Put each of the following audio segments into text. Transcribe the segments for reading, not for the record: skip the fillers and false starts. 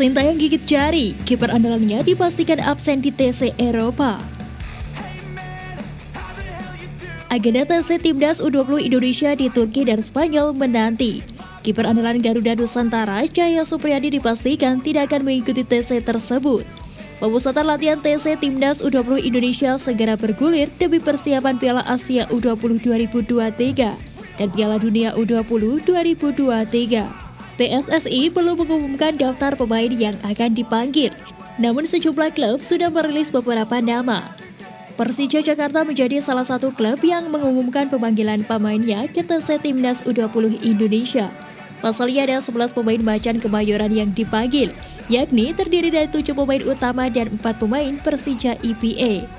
Sintayong gigit jari, kiper andalannya dipastikan absen di TC Eropa. Agenda TC Timnas U20 Indonesia di Turki dan Spanyol menanti. Kiper andalan Garuda Nusantara, Cahya Supriyadi dipastikan tidak akan mengikuti TC tersebut. Pemusatan latihan TC Timnas U20 Indonesia segera bergulir demi persiapan Piala Asia U20 2023 dan Piala Dunia U20 2023. PSSI belum mengumumkan daftar pemain yang akan dipanggil, namun sejumlah klub sudah merilis beberapa nama. Persija Jakarta menjadi salah satu klub yang mengumumkan pemanggilan pemainnya ke TC Timnas U20 Indonesia. Pasalnya ada 11 pemain macan Kemayoran yang dipanggil, yakni terdiri dari 7 pemain utama dan 4 pemain Persija IPA.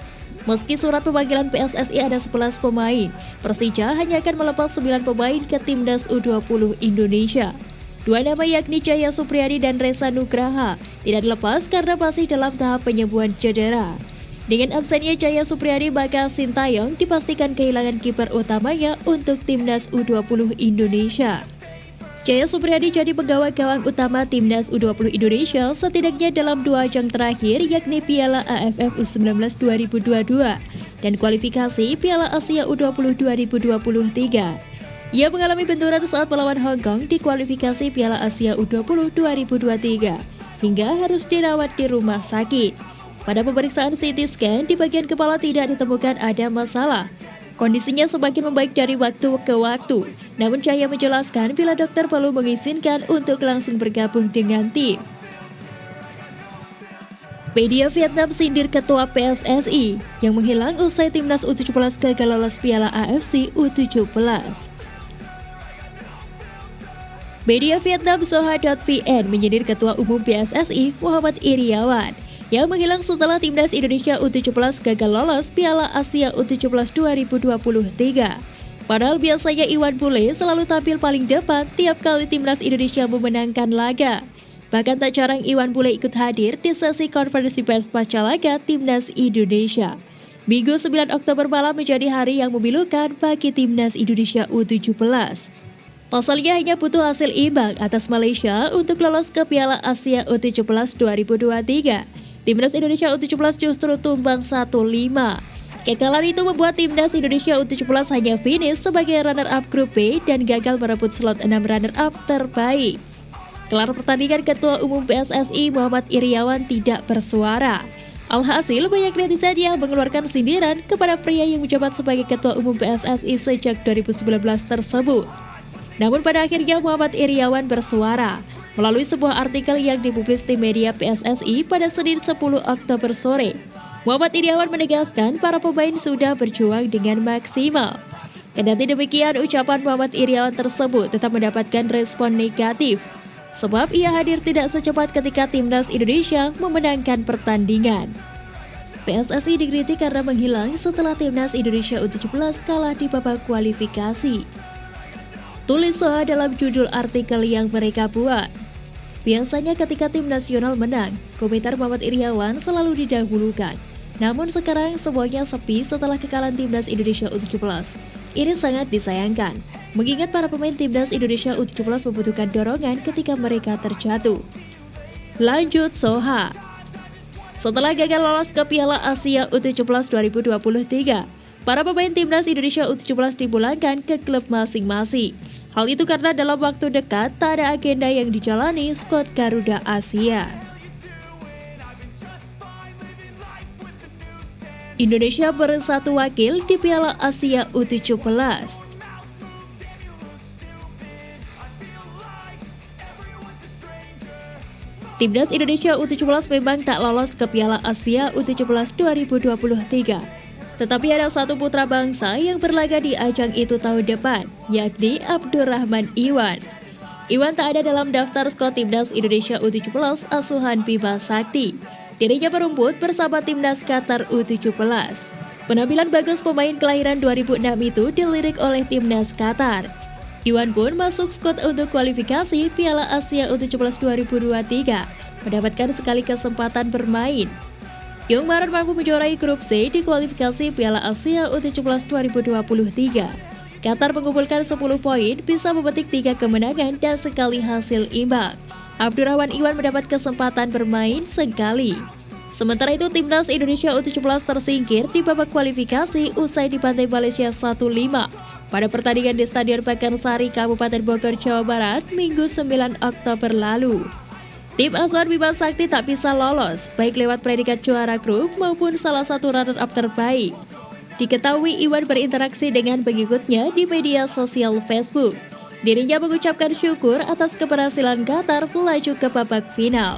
Meski surat pemanggilan PSSI ada 11 pemain, Persija hanya akan melepas 9 pemain ke Timnas U20 Indonesia. Dua nama yakni Cahya Supriyadi dan Reza Nugraha tidak dilepas karena masih dalam tahap penyembuhan cedera. Dengan absennya Cahya Supriyadi, maka Sintayong dipastikan kehilangan kiper utamanya untuk Timnas U20 Indonesia. Cahya Supriyadi jadi pegawai gawang utama Timnas U20 Indonesia setidaknya dalam 2 ajang terakhir, yakni Piala AFF U19 2022 dan kualifikasi Piala Asia U20 2023. Ia mengalami benturan saat melawan Hong Kong di kualifikasi Piala Asia U20 2023 hingga harus dirawat di rumah sakit. Pada pemeriksaan CT scan di bagian kepala tidak ditemukan ada masalah. Kondisinya semakin membaik dari waktu ke waktu. Namun Cahya menjelaskan bila dokter perlu mengizinkan untuk langsung bergabung dengan tim. Media Vietnam sindir ketua PSSI yang menghilang usai Timnas U17 gagal lolos Piala AFC U17. Media Vietnam Soha.vn menyindir Ketua Umum PSSI Muhammad Iriawan yang menghilang setelah Timnas Indonesia U17 gagal lolos Piala Asia U17 2023. Padahal biasanya Iwan Bule selalu tampil paling depan tiap kali Timnas Indonesia memenangkan laga. Bahkan tak jarang Iwan Bule ikut hadir di sesi konferensi pers pasca laga Timnas Indonesia. Minggu 9 Oktober malam menjadi hari yang memilukan bagi Timnas Indonesia U17. Pasalnya hanya butuh hasil imbang atas Malaysia untuk lolos ke Piala Asia U17 2023. Timnas Indonesia U17 justru tumbang 1-5. Kekalahan itu membuat Timnas Indonesia U17 hanya finish sebagai runner-up grup B dan gagal merebut slot 6 runner-up terbaik. Kelar pertandingan Ketua Umum PSSI Muhammad Iriawan tidak bersuara. Alhasil banyak netizen yang mengeluarkan sindiran kepada pria yang menjabat sebagai Ketua Umum PSSI sejak 2019 tersebut. Namun pada akhirnya Muhammad Iriawan bersuara melalui sebuah artikel yang dipublis di media PSSI pada Senin 10 Oktober sore. Muhammad Iriawan menegaskan para pemain sudah berjuang dengan maksimal. Kendati demikian, ucapan Muhammad Iriawan tersebut tetap mendapatkan respon negatif, sebab ia hadir tidak secepat ketika Timnas Indonesia memenangkan pertandingan. PSSI dikritik karena menghilang setelah Timnas Indonesia U17 kalah di babak kualifikasi. Tulis Soha dalam judul artikel yang mereka buat. Biasanya ketika tim nasional menang, komentar Muhammad Iriawan selalu didahulukan. Namun sekarang semuanya sepi setelah kekalahan Timnas Indonesia U17. Ini sangat disayangkan, mengingat para pemain Timnas Indonesia U17 membutuhkan dorongan ketika mereka terjatuh. Lanjut Soha. Setelah gagal lolos ke Piala Asia U17 2023, para pemain Timnas Indonesia U17 dipulangkan ke klub masing-masing. Hal itu karena dalam waktu dekat tak ada agenda yang dijalani skuad Garuda Asia. Indonesia bersatu wakil di Piala Asia U17. Timnas Indonesia U17 memang tak lolos ke Piala Asia U17 2023. Tetapi ada satu putra bangsa yang berlaga di ajang itu tahun depan, yakni Abdurrahman Iwan. Iwan tak ada dalam daftar skuad Timnas Indonesia U17 asuhan Bima Sakti. Dirinya berumput bersama Timnas Qatar U17. Penampilan bagus pemain kelahiran 2006 itu dilirik oleh Timnas Qatar. Iwan pun masuk skuad untuk kualifikasi Piala Asia U17 2023, mendapatkan sekali kesempatan bermain. Young Maran mampu menjuarai grup C di kualifikasi Piala Asia U17 2023. Qatar mengumpulkan 10 poin, bisa memetik 3 kemenangan dan sekali hasil imbang. Abdurrahman Iwan mendapat kesempatan bermain sekali. Sementara itu, timnas Indonesia U17 tersingkir di babak kualifikasi usai dibantai Malaysia 1-5 pada pertandingan di Stadion Pakansari, Kabupaten Bogor, Jawa Barat, Minggu 9 Oktober lalu. Tim asuhan Bima Sakti tak bisa lolos, baik lewat predikat juara grup maupun salah satu runner-up terbaik. Diketahui Iwan berinteraksi dengan pengikutnya di media sosial Facebook. Dirinya mengucapkan syukur atas keberhasilan Qatar melaju ke babak final.